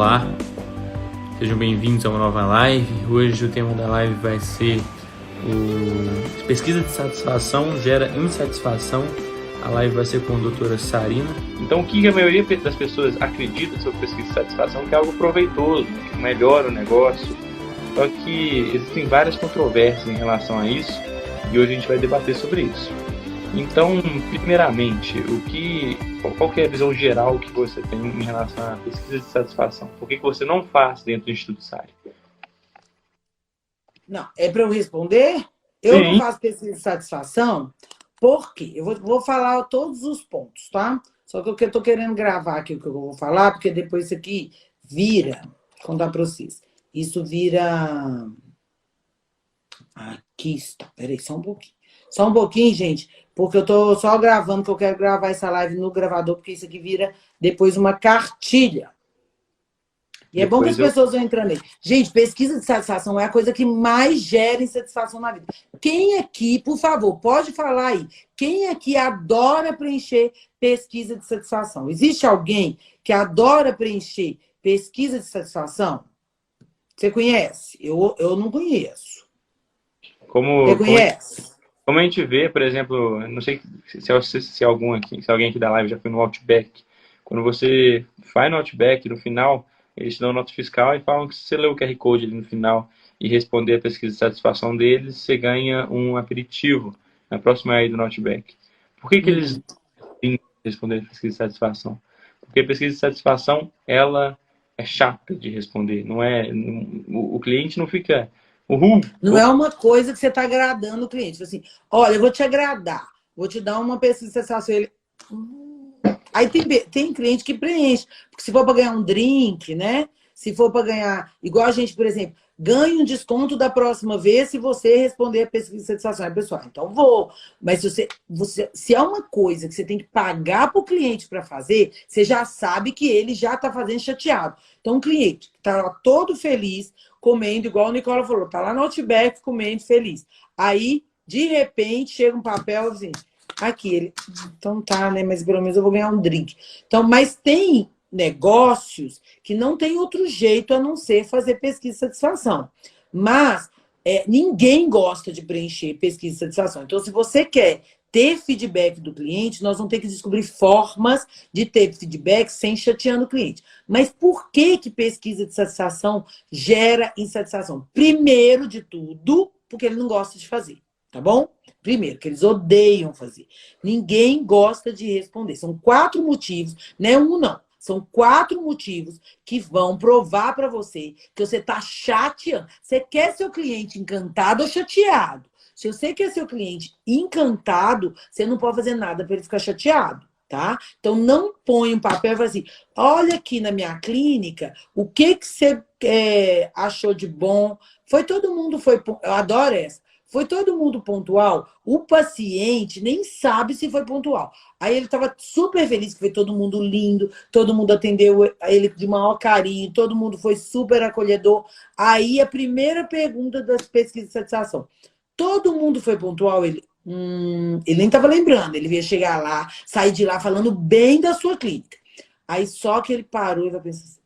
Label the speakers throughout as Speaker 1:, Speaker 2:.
Speaker 1: Olá, sejam bem-vindos a uma nova live. Hoje o tema da live vai ser pesquisa de satisfação gera insatisfação. A live vai ser com a doutora Sarina. Então, o que a maioria das pessoas acredita sobre pesquisa de satisfação? Que é algo proveitoso, que melhora o negócio. Só que existem várias controvérsias em relação a isso e hoje a gente vai debater sobre isso. Então, primeiramente, qual que é a visão geral que você tem em relação à pesquisa de satisfação? Por que você não faz dentro do Instituto SARI?
Speaker 2: Não, é para eu responder? Eu
Speaker 1: Sim.
Speaker 2: não faço pesquisa de satisfação, porque eu vou falar todos os pontos, tá? Só que eu estou querendo gravar aqui o que eu vou falar, porque depois isso aqui vira, vou contar para vocês, isso vira... Aqui está, peraí, só um pouquinho. Só um pouquinho, gente, porque eu tô só gravando, que eu quero gravar essa live no gravador, porque isso aqui vira depois uma cartilha. E é bom que as pessoas vão entrando aí. Gente, pesquisa de satisfação é a coisa que mais gera insatisfação na vida. Quem aqui, por favor, pode falar aí, quem aqui adora preencher pesquisa de satisfação? Existe alguém que adora preencher pesquisa de satisfação? Você conhece? Eu não conheço. Você conhece?
Speaker 1: Como a gente vê, por exemplo, não sei se alguém aqui da live já foi no Outback. Quando você vai no Outback, no final, eles te dão nota fiscal e falam que se você ler o QR Code ali no final e responder a pesquisa de satisfação deles, você ganha um aperitivo na próxima aí do Outback. Por que eles têm que responder a pesquisa de satisfação? Porque a pesquisa de satisfação, ela é chata de responder. O cliente não fica...
Speaker 2: Não é uma coisa que você está agradando o cliente. Assim, olha, eu vou te agradar, vou te dar uma pesquisa de satisfação. Ele... Aí tem cliente que preenche. Porque se for para ganhar um drink, né? Se for para ganhar... Igual a gente, por exemplo, ganha um desconto da próxima vez se você responder a pesquisa de satisfação. Aí, pessoal, então vou. Mas se é uma coisa que você tem que pagar para o cliente para fazer, você já sabe que ele já está fazendo chateado. Então, um cliente que está todo feliz, comendo, igual o Nicola falou, tá lá no Outback comendo, feliz. Aí, de repente, chega um papel assim, aqui, ele, então tá, né, mas pelo menos eu vou ganhar um drink. Então, mas tem negócios que não tem outro jeito a não ser fazer pesquisa de satisfação. Mas ninguém gosta de preencher pesquisa de satisfação. Então, se você quer ter feedback do cliente, nós vamos ter que descobrir formas de ter feedback sem chateando o cliente. Mas por que pesquisa de satisfação gera insatisfação? Primeiro de tudo, porque ele não gosta de fazer, tá bom? Primeiro, que eles odeiam fazer. Ninguém gosta de responder. São 4 motivos, não é um não. São 4 motivos que vão provar para você que você está chateando. Você quer seu cliente encantado ou chateado? Se você quer seu cliente encantado, você não pode fazer nada para ele ficar chateado, tá? Então, não põe um papel e fala assim, olha aqui na minha clínica, o que você achou de bom? Eu adoro essa. Foi todo mundo pontual? O paciente nem sabe se foi pontual. Aí ele estava super feliz que foi todo mundo lindo, todo mundo atendeu ele de maior carinho, todo mundo foi super acolhedor. Aí a primeira pergunta das pesquisas de satisfação. Todo mundo foi pontual? Ele nem estava lembrando. Ele ia chegar lá, sair de lá falando bem da sua clínica. Aí só que ele parou e vai pensar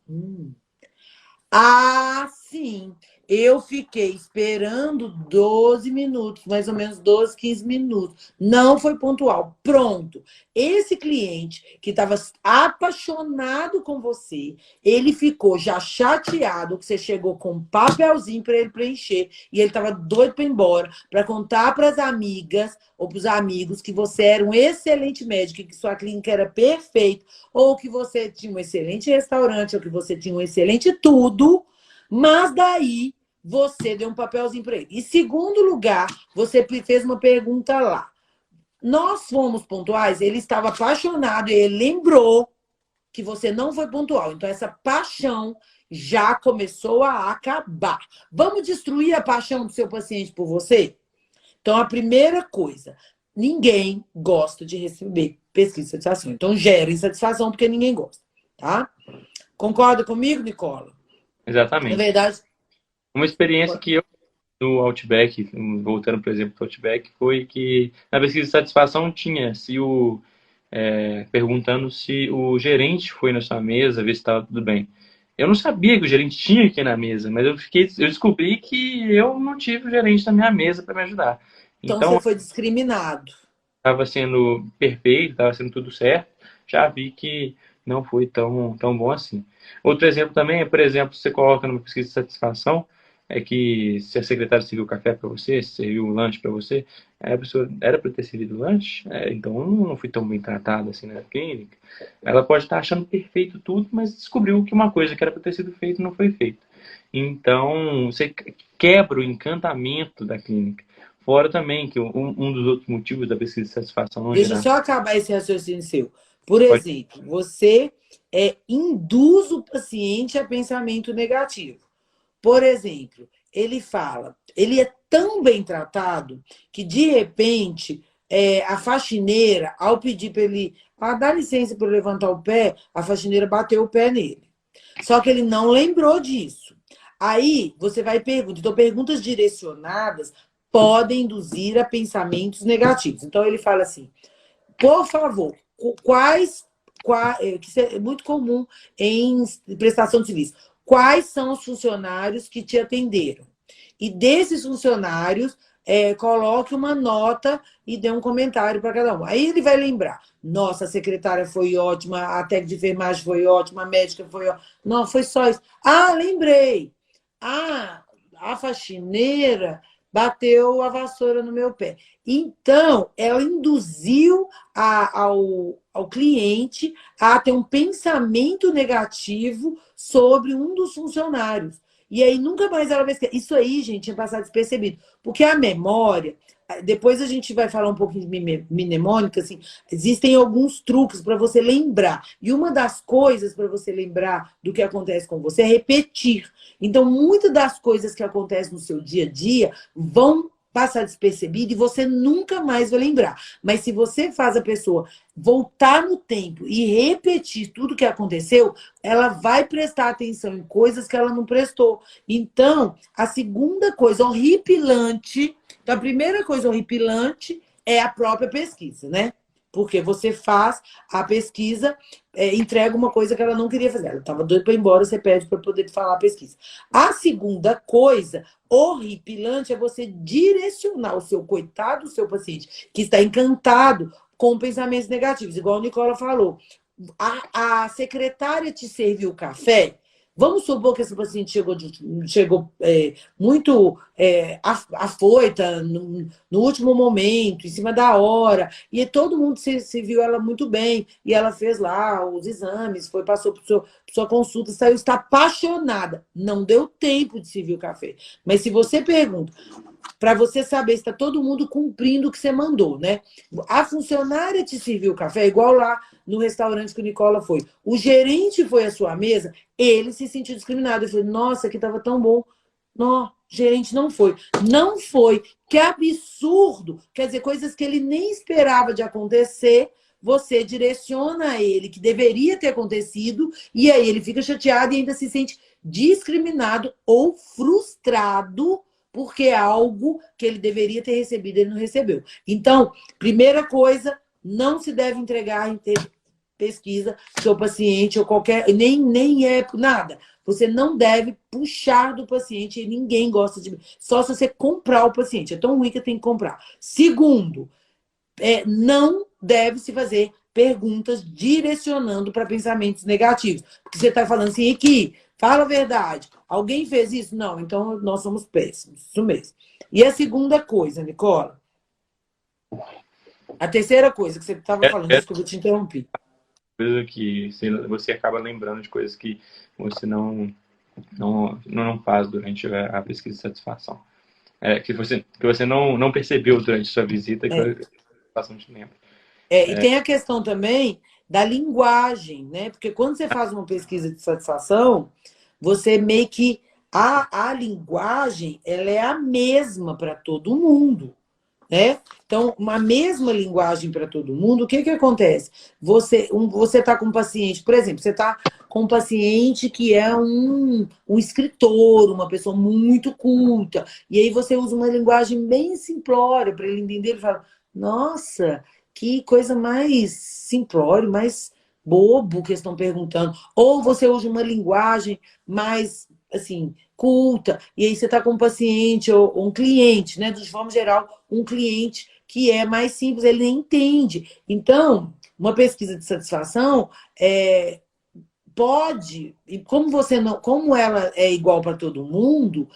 Speaker 2: assim, sim. Eu fiquei esperando 12 minutos, mais ou menos 12, 15 minutos. Não foi pontual. Pronto. Esse cliente que estava apaixonado com você, ele ficou já chateado que você chegou com um papelzinho para ele preencher e ele estava doido para ir embora, para contar para as amigas ou para os amigos que você era um excelente médico, que sua clínica era perfeita, ou que você tinha um excelente restaurante, ou que você tinha um excelente tudo. Mas daí você deu um papelzinho para ele. Em segundo lugar, você fez uma pergunta lá. Nós fomos pontuais? Ele estava apaixonado e ele lembrou que você não foi pontual. Então, essa paixão já começou a acabar. Vamos destruir a paixão do seu paciente por você? Então, a primeira coisa, ninguém gosta de receber pesquisa de satisfação. Então, gera insatisfação porque ninguém gosta, tá? Concorda comigo, Nicola?
Speaker 1: Exatamente.
Speaker 2: Na verdade...
Speaker 1: Uma experiência que eu no Outback, voltando, por exemplo, para o Outback, foi que na pesquisa de satisfação tinha perguntando se o gerente foi na sua mesa ver se estava tudo bem. Eu não sabia que o gerente tinha aqui na mesa, mas eu descobri que eu não tive o gerente na minha mesa para me ajudar.
Speaker 2: Então você
Speaker 1: Então,
Speaker 2: foi discriminado.
Speaker 1: estava sendo perfeito, estava sendo tudo certo, já vi que não foi tão bom assim. Outro exemplo também é, por exemplo, você coloca numa pesquisa de satisfação, é que se a secretária serviu o café para você, se serviu o lanche para você, a pessoa era para ter servido o lanche, então eu não fui tão bem tratado assim na clínica. Ela pode estar achando perfeito tudo, mas descobriu que uma coisa que era para ter sido feita não foi feita. Então, você quebra o encantamento da clínica. Fora também que um dos outros motivos da pesquisa de satisfação não
Speaker 2: Deixa eu
Speaker 1: gerar.
Speaker 2: só acabar esse raciocínio seu. Por
Speaker 1: Pode,
Speaker 2: exemplo, você induz o paciente a pensamento negativo. Por exemplo, ele fala, ele é tão bem tratado que, de repente, a faxineira, ao pedir para ele dá licença para eu levantar o pé, a faxineira bateu o pé nele. Só que ele não lembrou disso. Aí você vai perguntar. Então, perguntas direcionadas podem induzir a pensamentos negativos. Então, ele fala assim: por favor, que isso é muito comum em prestação de serviço. Quais são os funcionários que te atenderam? E desses funcionários, coloque uma nota e dê um comentário para cada um. Aí ele vai lembrar. Nossa, a secretária foi ótima, a técnica de enfermagem foi ótima, a médica foi ótima. Não, foi só isso. Ah, lembrei. Ah, a faxineira bateu a vassoura no meu pé. Então, ela induziu ao cliente a ter um pensamento negativo sobre um dos funcionários. E aí nunca mais ela vai esquecer. Isso aí, gente, tinha passado despercebido. Porque a memória, depois a gente vai falar um pouquinho de mnemônica, assim, existem alguns truques para você lembrar. E uma das coisas para você lembrar do que acontece com você é repetir. Então, muitas das coisas que acontecem no seu dia a dia vão passar despercebido e você nunca mais vai lembrar. Mas se você faz a pessoa voltar no tempo e repetir tudo que aconteceu, ela vai prestar atenção em coisas que ela não prestou. Então, a segunda coisa horripilante, então a primeira coisa horripilante é a própria pesquisa, né? Porque você faz a pesquisa, entrega uma coisa que ela não queria fazer. Ela estava doida para ir embora, você pede para poder falar a pesquisa. A segunda coisa horripilante é você direcionar o seu coitado, o seu paciente, que está encantado com pensamentos negativos, igual a Nicola falou. A secretária te serviu o café. Vamos supor que esse paciente chegou muito afoita, no último momento, em cima da hora, e todo mundo se viu ela muito bem, e ela fez lá os exames, passou por sua consulta, saiu, está apaixonada. Não deu tempo de servir o café. Mas se você pergunta, para você saber se está todo mundo cumprindo o que você mandou, né? A funcionária te serviu o café, igual lá no restaurante que o Nicola foi. O gerente foi à sua mesa, ele se sentiu discriminado. Ele falou, nossa, aqui estava tão bom. Não, gerente não foi. Não foi. Que absurdo. Quer dizer, coisas que ele nem esperava de acontecer, você direciona a ele que deveria ter acontecido, e aí ele fica chateado e ainda se sente discriminado ou frustrado porque é algo que ele deveria ter recebido, ele não recebeu. Então, primeira coisa, não se deve entregar em pesquisa seu paciente ou qualquer, nem é nada. Você não deve puxar do paciente, e ninguém gosta de... Só se você comprar o paciente. É tão ruim que tem que comprar. Segundo, não deve se fazer perguntas direcionando para pensamentos negativos. Porque você está falando assim, aqui, fala a verdade. Alguém fez isso? Não, então nós somos péssimos. Isso mesmo. E a segunda coisa, Nicola? A terceira coisa que você estava falando, desculpa, eu te interrompi.
Speaker 1: Coisa que você acaba lembrando de coisas que você não faz durante a pesquisa de satisfação. Que você não percebeu durante sua visita, que a satisfação te lembra.
Speaker 2: E tem a questão também da linguagem, né? Porque quando você faz uma pesquisa de satisfação, você meio que... A linguagem, ela é a mesma para todo mundo, né? Então, uma mesma linguagem para todo mundo, o que acontece? Você está com um paciente, por exemplo, você está com um paciente que é um escritor, uma pessoa muito culta, e aí você usa uma linguagem bem simplória para ele entender, ele fala, nossa, que coisa mais simplório, mais bobo que estão perguntando. Ou você usa uma linguagem mais, assim, culta, e aí você está com um paciente ou um cliente, né? De forma geral, um cliente que é mais simples, ele nem entende. Então, uma pesquisa de satisfação pode, e como você não, como ela é igual para todo mundo,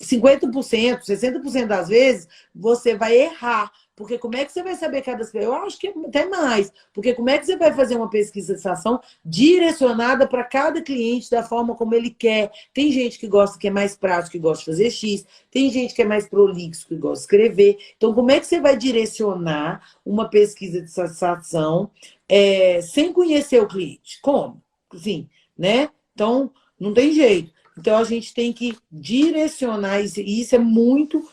Speaker 2: 50%, 60% das vezes você vai errar. Porque como é que você vai saber cada... Eu acho que até mais. Porque como é que você vai fazer uma pesquisa de satisfação direcionada para cada cliente da forma como ele quer? Tem gente que gosta, que é mais prático, que gosta de fazer X. Tem gente que é mais prolixo, que gosta de escrever. Então, como é que você vai direcionar uma pesquisa de satisfação sem conhecer o cliente? Como? Sim, né? Então, não tem jeito. Então, a gente tem que direcionar isso. E isso é muito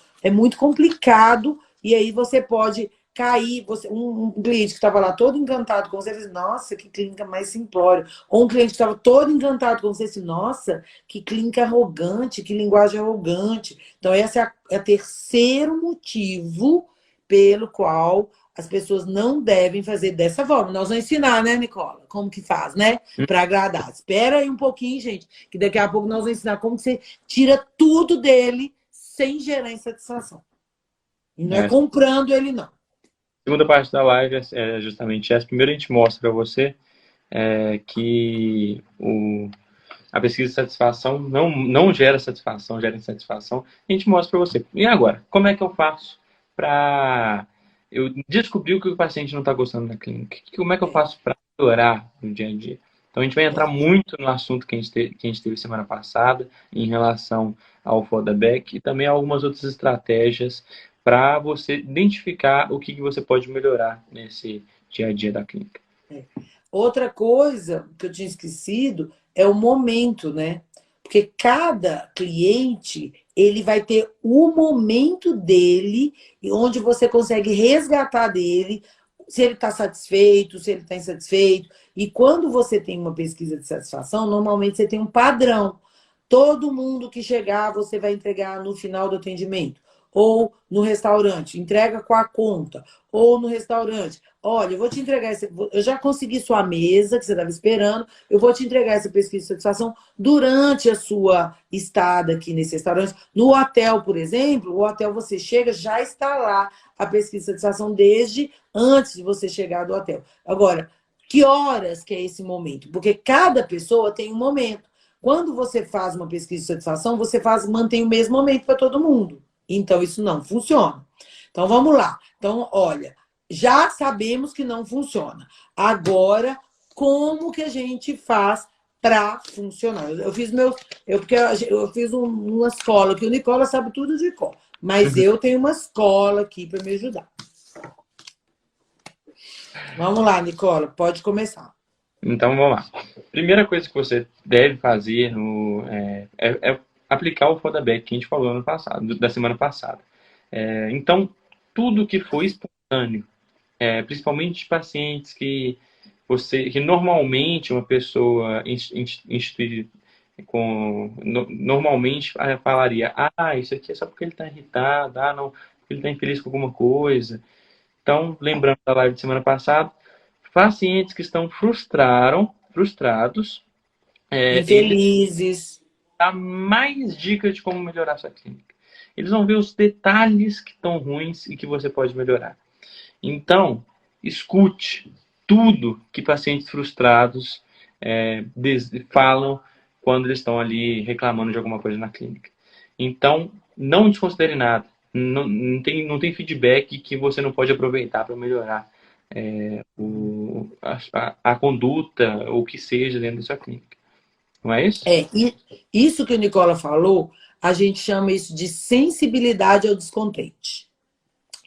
Speaker 2: complicado. E aí você pode cair. Um cliente que estava lá todo encantado com você, diz, nossa, que clínica mais simplória. Ou um cliente que estava todo encantado com você, disse, nossa, que clínica arrogante, que linguagem arrogante. Então, esse é o terceiro motivo pelo qual as pessoas não devem fazer dessa forma. Nós vamos ensinar, né, Nicola? Como que faz, né? Para agradar. Espera aí um pouquinho, gente, que daqui a pouco nós vamos ensinar como que você tira tudo dele sem gerar insatisfação. E não é comprando ele, não.
Speaker 1: A segunda parte da live é justamente essa. Primeiro a gente mostra para você que a pesquisa de satisfação não gera satisfação, gera insatisfação. A gente mostra para você. E agora, como é que eu faço para... Eu descobri que o paciente não está gostando da clínica. Como é que eu faço para melhorar no dia a dia? Então, a gente vai entrar muito no assunto que a gente teve semana passada, em relação ao feedback, e também algumas outras estratégias para você identificar o que você pode melhorar nesse dia a dia da clínica.
Speaker 2: Outra coisa que eu tinha esquecido é o momento, né? Porque cada cliente, ele vai ter o momento dele, onde você consegue resgatar dele, se ele está satisfeito, se ele está insatisfeito. E quando você tem uma pesquisa de satisfação, normalmente você tem um padrão. Todo mundo que chegar, você vai entregar no final do atendimento. Ou no restaurante, entrega com a conta. Ou no restaurante, olha, eu vou te entregar eu já consegui sua mesa, que você estava esperando, eu vou te entregar essa pesquisa de satisfação durante a sua estada aqui nesse restaurante. No hotel, por exemplo, o hotel você chega, já está lá a pesquisa de satisfação desde antes de você chegar do hotel. Agora, que horas que é esse momento? Porque cada pessoa tem um momento. Quando você faz uma pesquisa de satisfação, você mantém o mesmo momento para todo mundo. Então, isso não funciona. Então, vamos lá. Então, olha, já sabemos que não funciona. Agora, como que a gente faz para funcionar? Porque eu fiz uma escola, que o Nicola sabe tudo de cor. Mas eu tenho uma escola aqui para me ajudar. Vamos lá, Nicola, pode começar.
Speaker 1: Então, vamos lá. Primeira coisa que você deve fazer é aplicar o feedback que a gente falou da semana passada. Então, tudo que foi espontâneo, principalmente pacientes que normalmente uma pessoa institui normalmente falaria, isso aqui é só porque ele está irritado, não, porque ele está infeliz com alguma coisa. Então, lembrando da live de semana passada, pacientes que estão frustrados,
Speaker 2: infelizes,
Speaker 1: dá mais dicas de como melhorar sua clínica. Eles vão ver os detalhes que estão ruins e que você pode melhorar. Então, escute tudo que pacientes frustrados falam quando eles estão ali reclamando de alguma coisa na clínica. Então, não desconsidere nada. Não tem feedback que você não pode aproveitar para melhorar a conduta, ou o que seja dentro da sua clínica. Não é isso?
Speaker 2: Isso que o Nicola falou, a gente chama isso de sensibilidade ao descontente.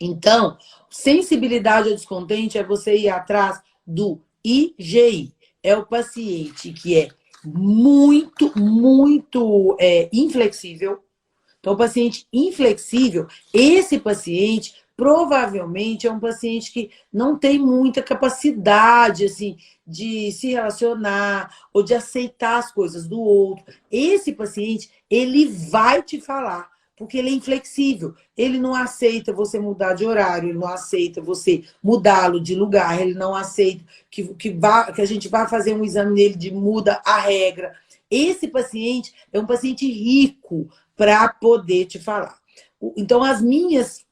Speaker 2: Então, sensibilidade ao descontente é você ir atrás do IGI. É o paciente que é muito inflexível. Então, o paciente inflexível, esse paciente provavelmente é um paciente que não tem muita capacidade assim, de se relacionar ou de aceitar as coisas do outro. Esse paciente, ele vai te falar Porque ele é inflexível. Ele não aceita você mudar de horário, ele não aceita você mudá-lo de lugar, ele não aceita que a gente vá fazer um exame nele de muda a regra. Esse paciente é um paciente rico para poder te falar. Então,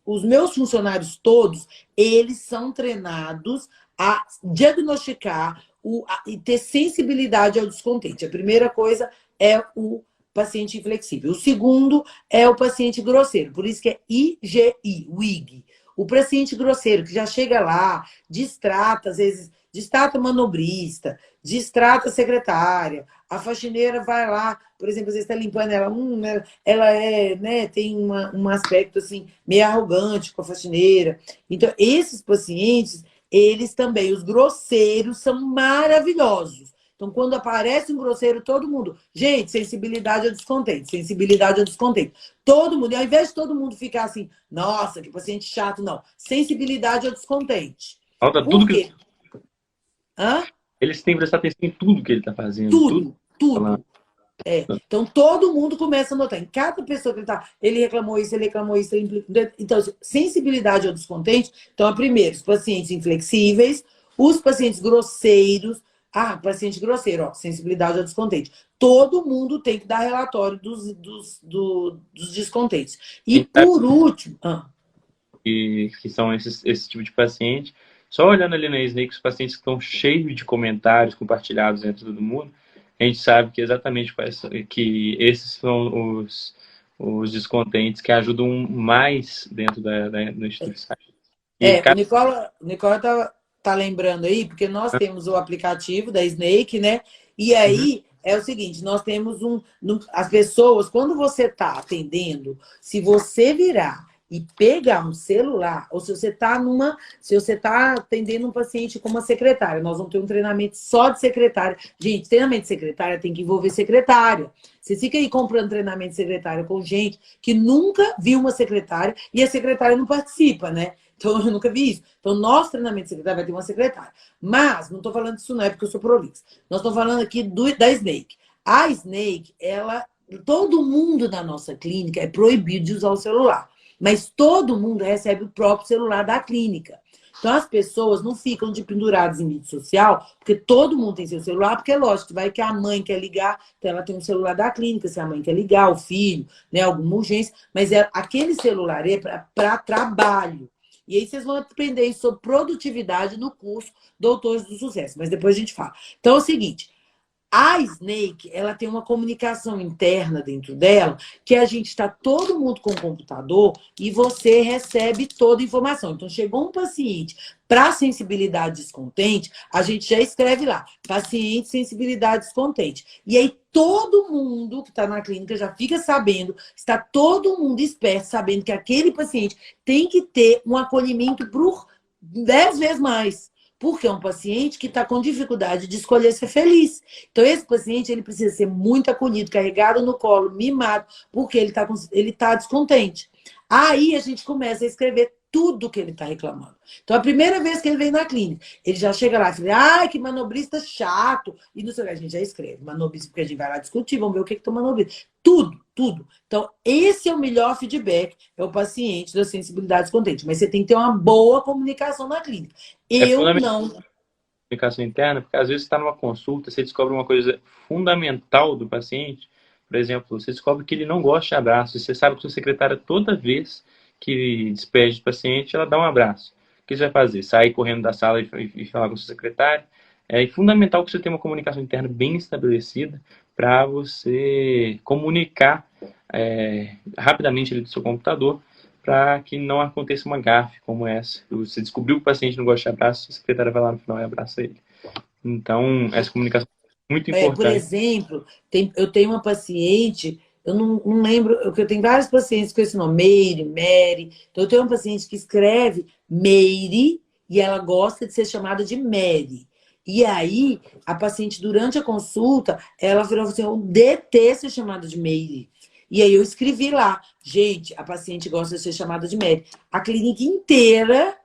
Speaker 2: os meus funcionários todos, eles são treinados a diagnosticar e ter sensibilidade ao descontente. A primeira coisa é o paciente inflexível. O segundo é o paciente grosseiro. Por isso que é IGI, WIG. O paciente grosseiro, que já chega lá, distrata, às vezes, distrata manobrista, distrata secretária, a faxineira vai lá, por exemplo, às vezes está limpando ela é, né, tem um aspecto assim, meio arrogante com a faxineira. Então, esses pacientes, eles também, os grosseiros, são maravilhosos. Então, quando aparece um grosseiro, todo mundo... Gente, sensibilidade ao descontente, sensibilidade ao descontente. Todo mundo, e ao invés de todo mundo ficar assim, nossa, que paciente chato, não. Sensibilidade ao descontente.
Speaker 1: Falta
Speaker 2: Por
Speaker 1: tudo
Speaker 2: quê?
Speaker 1: que...
Speaker 2: Hã?
Speaker 1: Eles têm que prestar atenção em tudo que ele está fazendo.
Speaker 2: Tudo. Então, todo mundo começa a notar. Em cada pessoa que ele está, ele reclamou isso, ele reclamou isso. Então, sensibilidade ao descontente. Então, primeiro, os pacientes inflexíveis, os pacientes grosseiros. Paciente grosseiro, ó, sensibilidade ao descontente. Todo mundo tem que dar relatório dos descontentes. E, por último...
Speaker 1: Que são esse tipo de paciente. Só olhando ali na Snake, os pacientes que estão cheios de comentários compartilhados entre todo mundo, a gente sabe que exatamente que esses são os descontentes que ajudam mais dentro da instituição.
Speaker 2: O Nicola tá lembrando aí, porque nós temos o aplicativo da Snake, né? E aí é o seguinte, nós temos as pessoas, quando você está atendendo, se você virar e pegar um celular, ou se você está atendendo um paciente com uma secretária, nós vamos ter um treinamento só de secretária. Gente, treinamento de secretária tem que envolver secretária. Você fica aí comprando treinamento de secretária com gente que nunca viu uma secretária e a secretária não participa, né? Então, eu nunca vi isso. Então, nosso treinamento de secretária vai ter uma secretária. Mas, não estou falando disso não, é porque eu sou prolixa. Nós estamos falando aqui da Snake. A Snake, todo mundo na nossa clínica é proibido de usar o celular. Mas todo mundo recebe o próprio celular da clínica. Então, as pessoas não ficam de penduradas em rede social, porque todo mundo tem seu celular, porque é lógico, vai que a mãe quer ligar, então ela tem um celular da clínica, se a mãe quer ligar, o filho, né, alguma urgência, mas aquele celular é para trabalho. E aí vocês vão aprender sobre produtividade no curso Doutores do Sucesso, mas depois a gente fala. Então é o seguinte, a Snake, ela tem uma comunicação interna dentro dela, que a gente está todo mundo com o computador e você recebe toda a informação. Então, chegou um paciente para sensibilidade descontente, a gente já escreve lá, paciente sensibilidade descontente. E aí, todo mundo que está na clínica já fica sabendo, está todo mundo esperto, sabendo que aquele paciente tem que ter um acolhimento por 10 vezes mais. Porque é um paciente que está com dificuldade de escolher ser feliz. Então, esse paciente ele precisa ser muito acolhido, carregado no colo, mimado, porque ele tá descontente. Aí a gente começa a escrever tudo que ele está reclamando. Então, a primeira vez que ele vem na clínica, ele já chega lá e fala, ai, que manobrista chato. E não sei o que, a gente já escreve. Manobrista, porque a gente vai lá discutir, vamos ver o que é manobrista. Tudo. Então, esse é o melhor feedback, é o paciente da sensibilidade descontente. Mas você tem que ter uma boa comunicação na clínica. Eu não...
Speaker 1: Comunicação interna, porque às vezes você está numa consulta, você descobre uma coisa fundamental do paciente. Por exemplo, você descobre que ele não gosta de abraço. Você sabe que sua secretária, toda vez que despede do paciente, ela dá um abraço. O que você vai fazer? Sair correndo da sala e falar com sua secretária? É fundamental que você tenha uma comunicação interna bem estabelecida para você comunicar rapidamente ali do seu computador para que não aconteça uma gafe como essa. Você descobriu que o paciente não gosta de abraço, a secretária vai lá no final e abraça ele. Então, essa comunicação é muito importante.
Speaker 2: Por exemplo, eu tenho uma paciente, eu não lembro, eu tenho vários pacientes com esse nome, Mary. Então, eu tenho uma paciente que escreve Mary e ela gosta de ser chamada de Mary. E aí, a paciente, durante a consulta, ela virou assim, eu detesto ser chamada de Mary. E aí eu escrevi lá, gente, a paciente gosta de ser chamada de Mary. A clínica inteira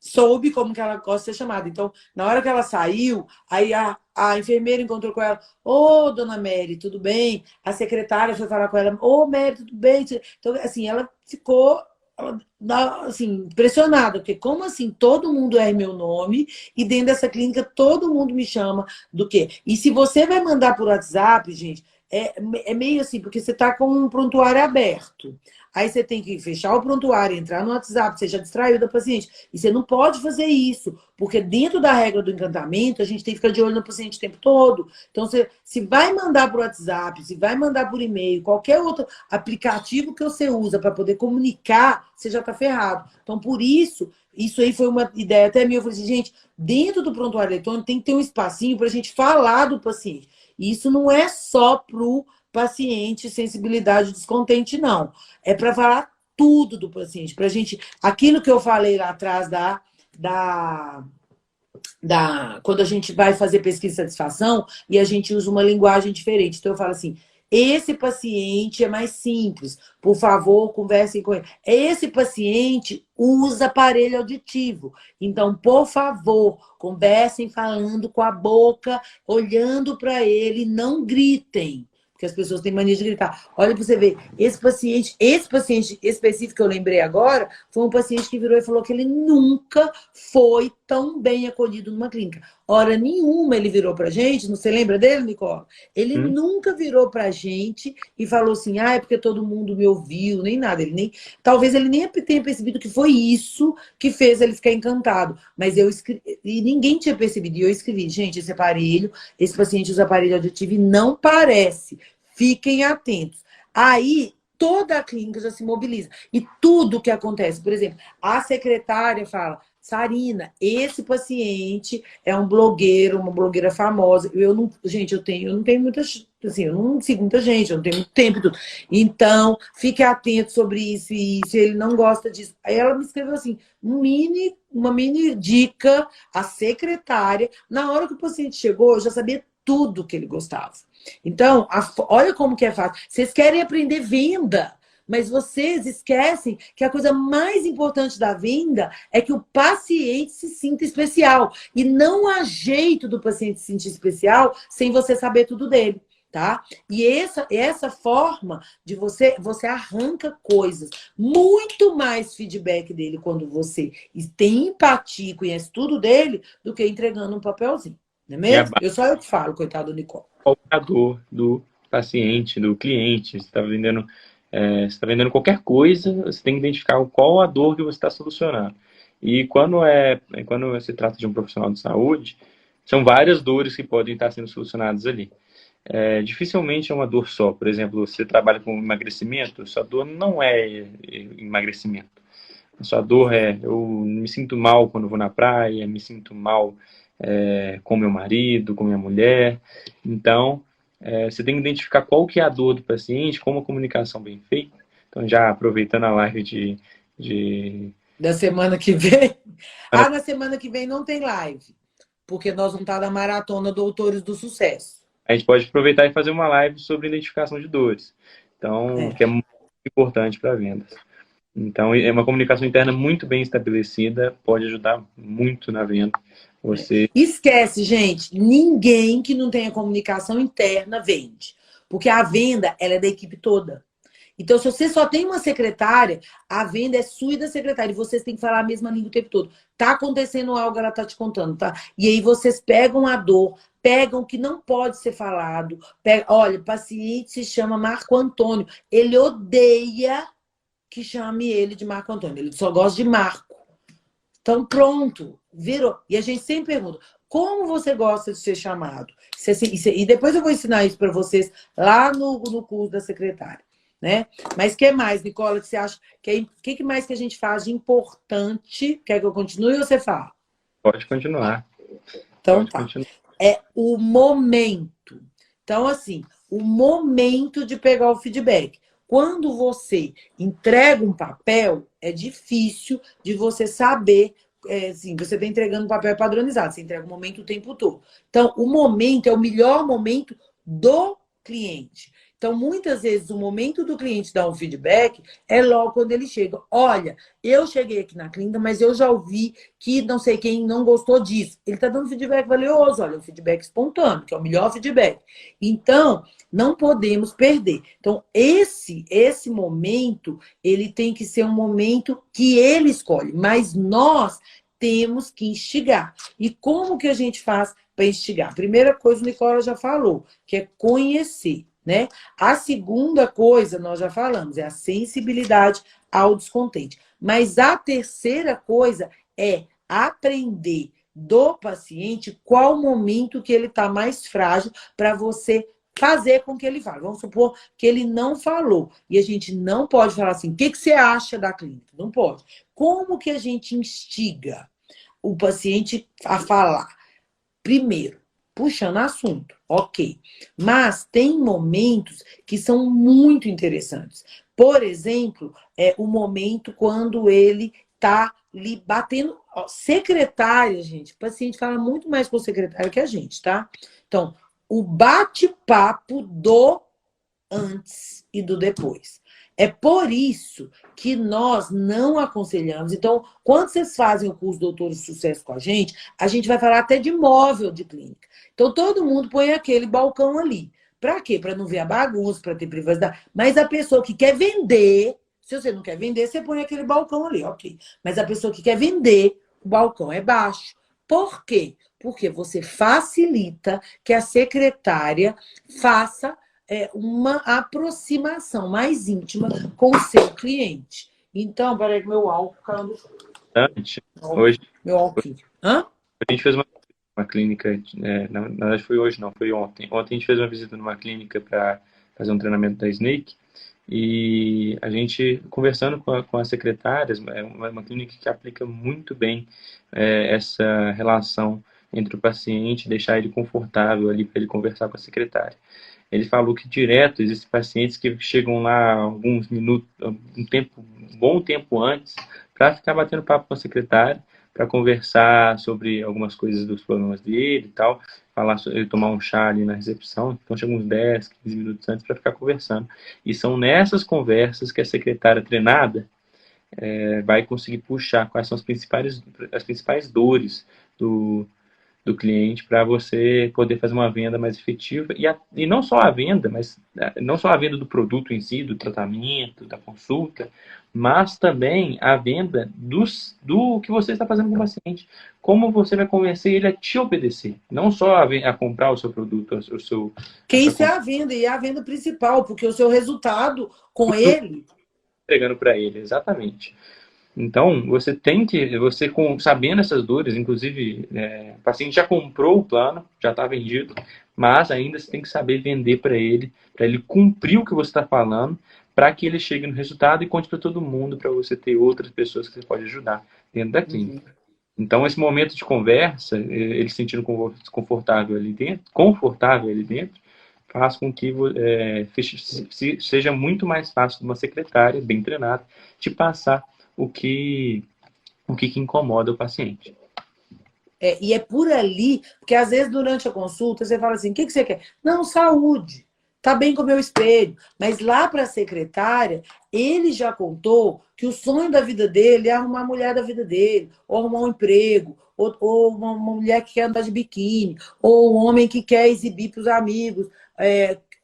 Speaker 2: soube como que ela gosta de ser chamada. Então, na hora que ela saiu, aí a enfermeira encontrou com ela. Ô, dona Mary, tudo bem? A secretária foi falar com ela. Ô, Mary, tudo bem? Então, assim, ela ficou assim, impressionada, porque como assim todo mundo é meu nome e dentro dessa clínica todo mundo me chama do quê? E se você vai mandar por WhatsApp, gente, é meio assim, porque você está com um prontuário aberto. Aí você tem que fechar o prontuário, entrar no WhatsApp, você já distraiu da paciente. E você não pode fazer isso, porque dentro da regra do encantamento, a gente tem que ficar de olho no paciente o tempo todo. Então, você, se vai mandar por WhatsApp, se vai mandar por e-mail, qualquer outro aplicativo que você usa para poder comunicar, você já está ferrado. Então, por isso, isso aí foi uma ideia até minha. Eu falei assim, gente, dentro do prontuário eletrônico tem que ter um espacinho para a gente falar do paciente. E isso não é só para o paciente sensibilidade descontente, não. É para falar tudo do paciente. Para a gente. Aquilo que eu falei lá atrás quando a gente vai fazer pesquisa de satisfação e a gente usa uma linguagem diferente. Então, eu falo assim. Esse paciente é mais simples. Por favor, conversem com ele. Esse paciente usa aparelho auditivo. Então, por favor, conversem falando com a boca, olhando para ele, não gritem. Porque as pessoas têm mania de gritar. Olha para você ver, esse paciente específico que eu lembrei agora, foi um paciente que virou e falou que ele nunca foi tão bem acolhido numa clínica. Hora nenhuma ele virou pra gente, não você lembra dele, Nicola? Ele nunca virou pra gente e falou assim, é porque todo mundo me ouviu, nem nada. Talvez ele nem tenha percebido que foi isso que fez ele ficar encantado. Mas eu escrevi, e ninguém tinha percebido. E eu escrevi, gente, esse paciente usa aparelho auditivo e não parece. Fiquem atentos. Aí, toda a clínica já se mobiliza. E tudo que acontece, por exemplo, a secretária fala, Sarina, esse paciente é um blogueiro, uma blogueira famosa. Eu não tenho muita, assim, eu não sigo muita gente, eu não tenho muito tempo e tudo. Então, fique atento sobre isso e isso, ele não gosta disso. Aí ela me escreveu assim, uma mini dica à secretária. Na hora que o paciente chegou, eu já sabia tudo que ele gostava. Então, olha como que é fácil. Vocês querem aprender venda, mas vocês esquecem que a coisa mais importante da venda é que o paciente se sinta especial. E não há jeito do paciente se sentir especial sem você saber tudo dele, tá? E essa forma de você arranca coisas, muito mais feedback dele quando você tem empatia e conhece tudo dele do que entregando um papelzinho. Não é mesmo? Só eu que falo, coitado do Nicole.
Speaker 1: Qual é a dor do paciente, do cliente? Você está vendendo qualquer coisa, você tem que identificar qual a dor que você está solucionando. E quando se trata de um profissional de saúde, são várias dores que podem estar sendo solucionadas ali. Dificilmente é uma dor só. Por exemplo, você trabalha com emagrecimento, sua dor não é emagrecimento. A sua dor eu me sinto mal quando vou na praia, me sinto mal com meu marido, com minha mulher. Então, você tem que identificar qual que é a dor do paciente, com uma comunicação bem feita. Então, já aproveitando a live
Speaker 2: da semana que vem. Na semana que vem não tem live, porque nós vamos estar na maratona Doutores do Sucesso.
Speaker 1: A gente pode aproveitar e fazer uma live sobre identificação de dores. Então, que é muito importante para vendas. Então, é uma comunicação interna muito bem estabelecida, pode ajudar muito na venda.
Speaker 2: Esquece, gente, ninguém que não tenha comunicação interna vende. Porque a venda, ela é da equipe toda. Então, se você só tem uma secretária, a venda é sua e da secretária. E vocês têm que falar a mesma língua o tempo todo. Tá acontecendo algo, ela tá te contando, tá? E aí vocês pegam a dor, pegam o que não pode ser falado. Olha, o paciente se chama Marco Antônio. Ele odeia que chame ele de Marco Antônio. Ele só gosta de Marco. Então, pronto, virou. E a gente sempre pergunta, como você gosta de ser chamado? E depois eu vou ensinar isso para vocês lá no curso da secretária, né? Mas o que mais, Nicola, que você acha? Que mais que a gente faz de importante? Quer que eu continue ou você fala?
Speaker 1: Pode continuar.
Speaker 2: Então tá. É o momento. Então, assim, o momento de pegar o feedback. Quando você entrega um papel, é difícil de você saber, assim, você está entregando um papel padronizado, você entrega o momento o tempo todo. Então, o momento é o melhor momento do cliente. Então, muitas vezes, o momento do cliente dar um feedback é logo quando ele chega. Olha, eu cheguei aqui na clínica, mas eu já ouvi que não sei quem não gostou disso. Ele está dando feedback valioso, olha, o feedback espontâneo, que é o melhor feedback. Então, não podemos perder. Então, esse momento, ele tem que ser um momento que ele escolhe, mas nós temos que instigar. E como que a gente faz para instigar? A primeira coisa, o Nicola já falou, que é conhecer, né? A segunda coisa, nós já falamos, é a sensibilidade ao descontente. Mas a terceira coisa é aprender do paciente qual momento que ele está mais frágil para você fazer com que ele fale. Vamos supor que ele não falou. E a gente não pode falar assim, o que você acha da clínica? Não pode. Como que a gente instiga o paciente a falar? Primeiro, puxando assunto, ok. Mas tem momentos que são muito interessantes. Por exemplo, o momento quando ele está ali batendo... Secretária, gente, o paciente fala muito mais com o secretário que a gente, tá? Então, o bate-papo do antes e do depois. É por isso que nós não aconselhamos. Então, quando vocês fazem o curso Doutor de Sucesso com a gente vai falar até de móvel de clínica. Então, todo mundo põe aquele balcão ali. Para quê? Para não ver a bagunça, para ter privacidade. Mas a pessoa que quer vender, se você não quer vender, você põe aquele balcão ali, ok. Mas a pessoa que quer vender, o balcão é baixo. Por quê? Porque você facilita que a secretária faça uma aproximação mais íntima com o seu cliente. Então, peraí que meu álcool caiu do chão.
Speaker 1: Hoje,
Speaker 2: Meu álcool. Hã?
Speaker 1: a gente fez uma clínica, na verdade foi hoje, não, foi ontem. Ontem a gente fez uma visita numa clínica para fazer um treinamento da Snake e a gente, conversando com as secretárias, é uma clínica que aplica muito bem essa relação entre o paciente, deixar ele confortável ali para ele conversar com a secretária. Ele falou que direto existem pacientes que chegam lá alguns minutos, um bom tempo antes, para ficar batendo papo com a secretária, para conversar sobre algumas coisas dos problemas dele e tal, falar sobre tomar um chá ali na recepção. Então chega uns 10, 15 minutos antes para ficar conversando. E são nessas conversas que a secretária treinada vai conseguir puxar quais são as principais dores do cliente para você poder fazer uma venda mais efetiva e não só a venda, mas não só a venda do produto em si, do tratamento, da consulta, mas também a venda do que você está fazendo com o paciente. Como você vai convencer ele a te obedecer, não só a comprar o seu produto, o seu...
Speaker 2: Que isso é a venda, e é a venda principal, porque o seu resultado com ele...
Speaker 1: Entregando para ele, exatamente. Então, você sabendo essas dores, inclusive, o paciente já comprou o plano, já está vendido, mas ainda você tem que saber vender para ele cumprir o que você está falando, para que ele chegue no resultado e conte para todo mundo, para você ter outras pessoas que você pode ajudar dentro da clínica. Então, esse momento de conversa, ele se sentindo confortável ali dentro, faz com que seja muito mais fácil de uma secretária bem treinada te passar o que incomoda o paciente.
Speaker 2: E é por ali, porque às vezes durante a consulta você fala assim, o que você quer? Não, saúde, tá bem com o meu espelho. Mas lá para a secretária, ele já contou que o sonho da vida dele é arrumar a mulher da vida dele, ou arrumar um emprego, ou uma mulher que quer andar de biquíni, ou um homem que quer exibir para os amigos,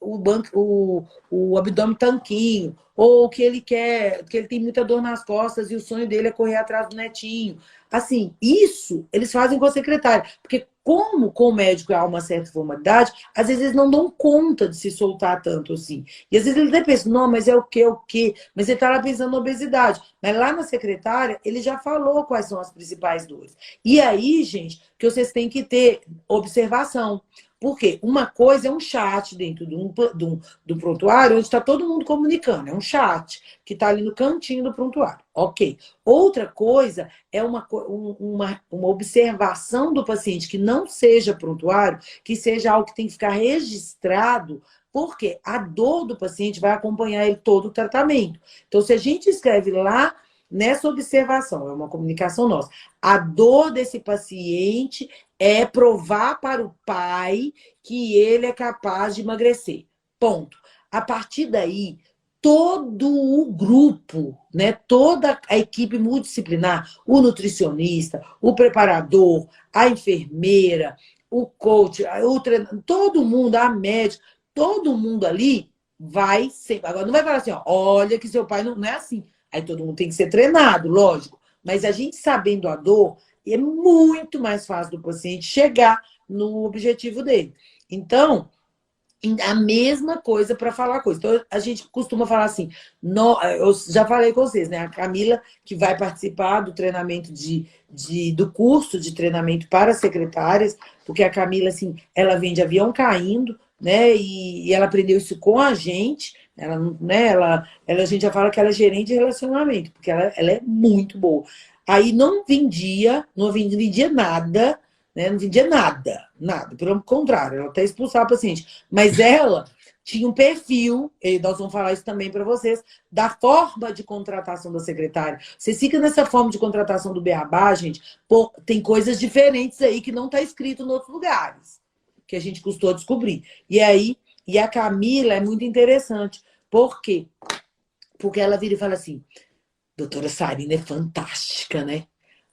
Speaker 2: o abdômen tanquinho, ou que ele tem muita dor nas costas e o sonho dele é correr atrás do netinho. Assim, isso eles fazem com a secretária. Porque como com o médico há uma certa formalidade, às vezes eles não dão conta de se soltar tanto assim. E às vezes ele até pensa, não, mas é o quê? Mas ele está lá pensando na obesidade. Mas lá na secretária, ele já falou quais são as principais dores. E aí, gente, que vocês têm que ter observação. Porque uma coisa é um chat dentro do prontuário, onde está todo mundo comunicando. É um chat que está ali no cantinho do prontuário. Ok. Outra coisa é uma observação do paciente que não seja prontuário, que seja algo que tem que ficar registrado, porque a dor do paciente vai acompanhar ele todo o tratamento. Então, se a gente escreve lá nessa observação, é uma comunicação nossa, a dor desse paciente é provar para o pai que ele é capaz de emagrecer. Ponto. A partir daí, todo o grupo, né, toda a equipe multidisciplinar, o nutricionista, o preparador, a enfermeira, o coach, todo mundo, a médica, todo mundo ali vai ser. Agora, não vai falar assim, ó, olha que seu pai não é assim. Aí todo mundo tem que ser treinado, lógico. Mas a gente sabendo a dor, é muito mais fácil do paciente chegar no objetivo dele. Então, a mesma coisa para falar coisa. Então, a gente costuma falar assim, eu já falei com vocês, né? A Camila, que vai participar do treinamento do curso de treinamento para secretárias, porque a Camila, assim, ela vem de avião caindo, né? E ela aprendeu isso com a gente. Ela, né? A gente já fala que ela é gerente de relacionamento, porque ela é muito boa. Aí não vendia nada, né? Não vendia nada, nada. Pelo contrário, ela até expulsava a paciente. Mas ela tinha um perfil, e nós vamos falar isso também para vocês, da forma de contratação da secretária. Você fica nessa forma de contratação do Beabá, gente, pô, tem coisas diferentes aí que não está escrito em outros lugares, que a gente custou descobrir. E a Camila é muito interessante. Por quê? Porque ela vira e fala assim, doutora Sarina é fantástica, né?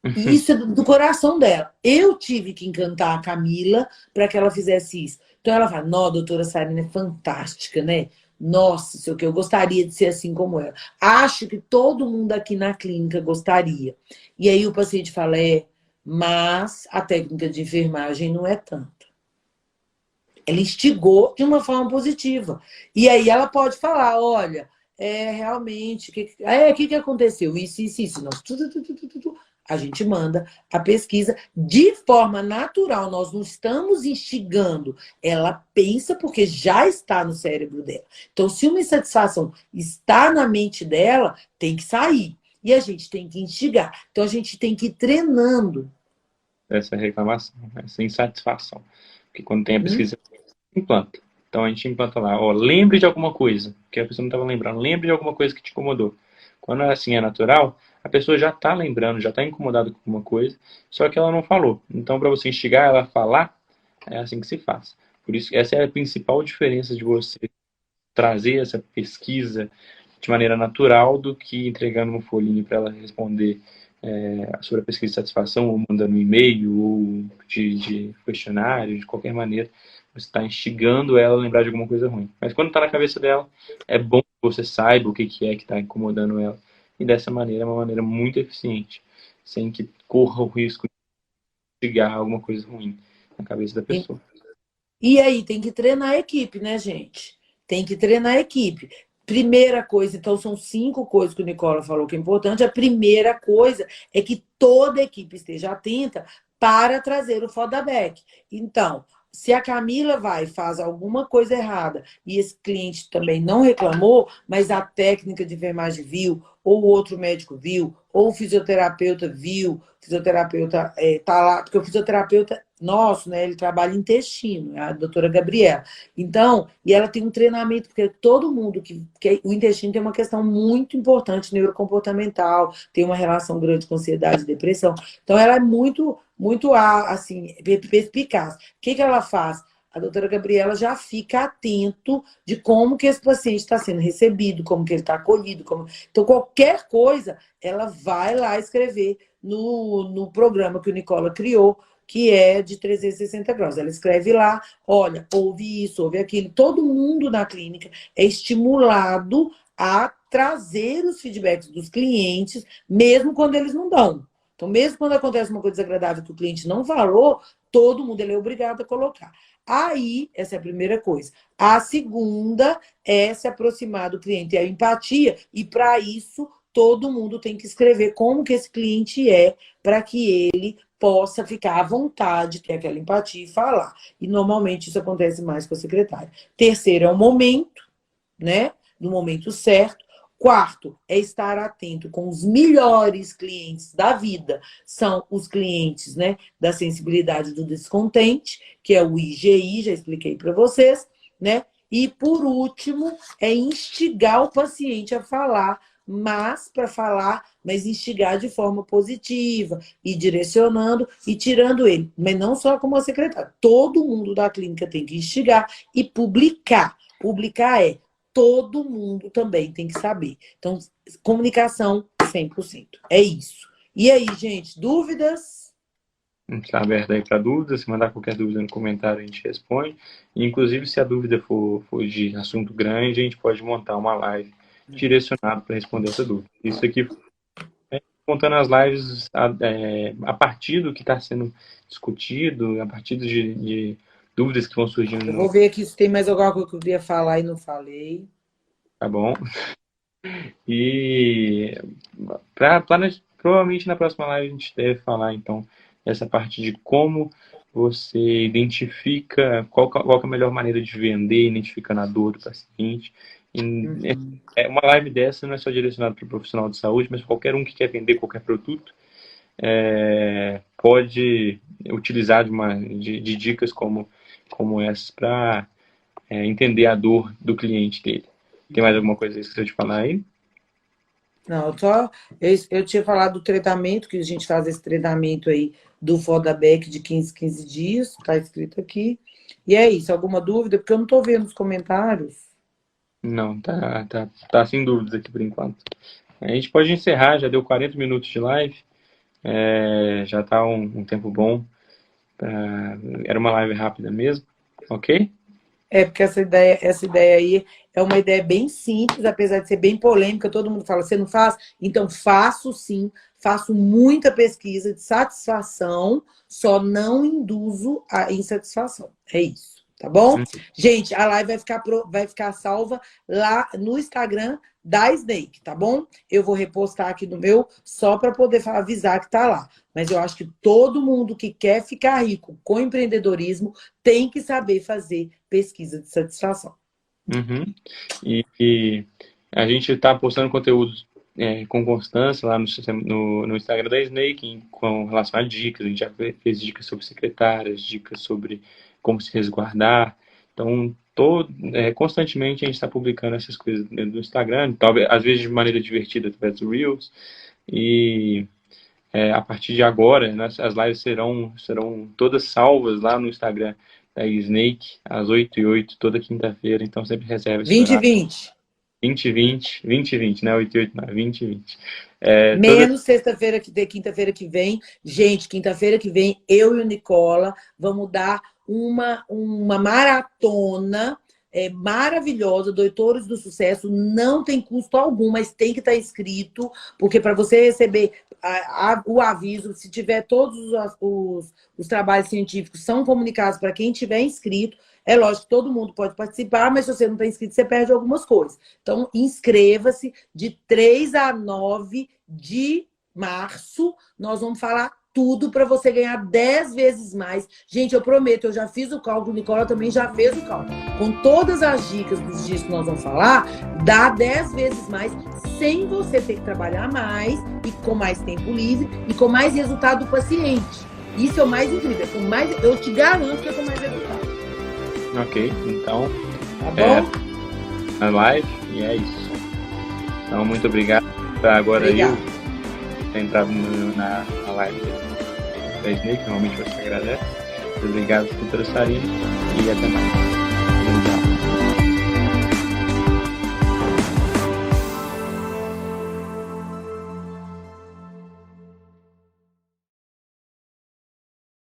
Speaker 2: E isso é do coração dela. Eu tive que encantar a Camila para que ela fizesse isso. Então ela fala, não, doutora Sarina é fantástica, né? Nossa, sei o que, eu gostaria de ser assim como ela. Acho que todo mundo aqui na clínica gostaria. E aí o paciente fala, mas a técnica de enfermagem não é tanto. Ela instigou de uma forma positiva. E aí ela pode falar, olha, realmente, o que aconteceu? Isso. Nós, a gente manda a pesquisa de forma natural. Nós não estamos instigando. Ela pensa porque já está no cérebro dela. Então, se uma insatisfação está na mente dela, tem que sair. E a gente tem que instigar. Então, a gente tem que ir treinando.
Speaker 1: Essa reclamação, essa insatisfação. Porque quando tem a pesquisa, implanta. Então a gente implanta lá, ó, lembre de alguma coisa, que a pessoa não estava lembrando, lembre de alguma coisa que te incomodou. Quando assim é natural, a pessoa já está lembrando, já está incomodada com alguma coisa, só que ela não falou. Então, para você instigar ela a falar, é assim que se faz. Por isso, essa é a principal diferença de você trazer essa pesquisa de maneira natural do que entregando uma folhinha para ela responder sobre a pesquisa de satisfação, ou mandando um e-mail, ou de questionário, de qualquer maneira. Você está instigando ela a lembrar de alguma coisa ruim. Mas quando está na cabeça dela, é bom que você saiba o que é que está incomodando ela. E dessa maneira, é uma maneira muito eficiente, sem que corra o risco de instigar alguma coisa ruim na cabeça da pessoa.
Speaker 2: E aí, tem que treinar a equipe, né, gente? Tem que treinar a equipe. Primeira coisa, então, são 5 coisas que o Nicola falou que é importante. A primeira coisa é que toda a equipe esteja atenta para trazer o feedback. Então, se a Camila vai e faz alguma coisa errada e esse cliente também não reclamou, mas a técnica de enfermagem viu, ou o outro médico viu, ou o fisioterapeuta viu, o fisioterapeuta tá lá, porque o fisioterapeuta nosso, né, ele trabalha intestino, é a doutora Gabriela. Então, e ela tem um treinamento, porque todo mundo que o intestino tem uma questão muito importante neurocomportamental, tem uma relação grande com ansiedade e depressão. Então, ela é muito assim, perspicaz. O que ela faz? A doutora Gabriela já fica atento de como que esse paciente está sendo recebido, como que ele está acolhido. Então, qualquer coisa, ela vai lá escrever no programa que o Nicola criou, que é de 360 graus. Ela escreve lá, olha, houve isso, houve aquilo. Todo mundo na clínica é estimulado a trazer os feedbacks dos clientes, mesmo quando eles não dão. Então, mesmo quando acontece uma coisa desagradável que o cliente não falou, todo mundo ele é obrigado a colocar. Aí, essa é a primeira coisa. A segunda é se aproximar do cliente, é a empatia. E, para isso, todo mundo tem que escrever como que esse cliente é, para que ele possa ficar à vontade, ter aquela empatia e falar. E, normalmente, isso acontece mais com a secretária. Terceiro é o momento, né? No momento certo. Quarto, é estar atento com os melhores clientes da vida. São os clientes, né, da sensibilidade do descontente, que é o IGI, já expliquei para vocês, né? E, por último, é instigar o paciente a falar, mas instigar de forma positiva, e direcionando e tirando ele. Mas não só como a secretária. Todo mundo da clínica tem que instigar e publicar. Publicar todo mundo também tem que saber. Então, comunicação 100%. É isso. E aí, gente, dúvidas?
Speaker 1: A gente está aberto aí para dúvidas. Se mandar qualquer dúvida no comentário, a gente responde. E, inclusive, se a dúvida for de assunto grande, a gente pode montar uma live direcionada para responder essa dúvida. Isso aqui é montando as lives a partir do que está sendo discutido, a partir de dúvidas que vão surgindo.
Speaker 2: Eu vou ver aqui se tem mais alguma coisa que eu queria falar e não falei.
Speaker 1: Tá bom? E provavelmente na próxima live a gente deve falar, então, essa parte de como você identifica qual que é a melhor maneira de vender, identificando a dor do paciente. Uma live dessa não é só direcionada para o profissional de saúde, mas qualquer um que quer vender qualquer produto pode utilizar de dicas como essas para entender a dor do cliente dele. Tem mais alguma coisa que você de falar aí?
Speaker 2: Não, eu tinha falado do treinamento, que a gente faz esse treinamento aí do FODABEC de 15 dias, tá escrito aqui. E é isso, alguma dúvida? Porque eu não estou vendo os comentários.
Speaker 1: Não, tá sem dúvidas aqui por enquanto. A gente pode encerrar, já deu 40 minutos de live, já tá um tempo bom. Era uma live rápida mesmo, ok?
Speaker 2: Porque essa ideia aí é uma ideia bem simples, apesar de ser bem polêmica. Todo mundo fala, você não faz? Então, faço sim, faço muita pesquisa de satisfação, só não induzo a insatisfação. É isso, tá bom? Gente, a live vai ficar salva lá no Instagram da Snake, tá bom? Eu vou repostar aqui no meu, só para poder avisar que tá lá. Mas eu acho que todo mundo que quer ficar rico com empreendedorismo tem que saber fazer pesquisa de satisfação.
Speaker 1: E a gente está postando conteúdos com constância lá no Instagram da Snake com relação a dicas. A gente já fez dicas sobre secretárias, dicas sobre como se resguardar. Então, constantemente a gente está publicando essas coisas no Instagram, talvez, às vezes de maneira divertida através do Reels. E a partir de agora, as lives serão todas salvas lá no Instagram da Snake, às 8h08, toda quinta-feira. Então, sempre reserva esse
Speaker 2: 20h20.
Speaker 1: 20h20, né? 8h08, não, 20h20.
Speaker 2: Menos sexta-feira, quinta-feira que vem. Gente, quinta-feira que vem, eu e o Nicola vamos dar uma maratona maravilhosa, Doutores do Sucesso. Não tem custo algum, mas tem que estar inscrito, porque para você receber o aviso, se tiver todos os trabalhos científicos são comunicados para quem tiver inscrito. É lógico que todo mundo pode participar, mas se você não está inscrito, você perde algumas coisas. Então, inscreva-se de 3 a 9 de março. Nós vamos falar tudo para você ganhar 10 vezes mais. Gente, eu prometo, eu já fiz o cálculo, o Nicola também já fez o cálculo. Com todas as dicas dos dias que nós vamos falar, dá 10 vezes mais, sem você ter que trabalhar mais, e com mais tempo livre, e com mais resultado do paciente. Isso é o mais incrível. Eu te garanto que é com mais resultado.
Speaker 1: Ok, então,
Speaker 2: tá bom?
Speaker 1: A live, e é isso. Então, muito obrigado. Agora eu entrar na live da Snake, normalmente você agradece. Obrigado por interessarem e até mais.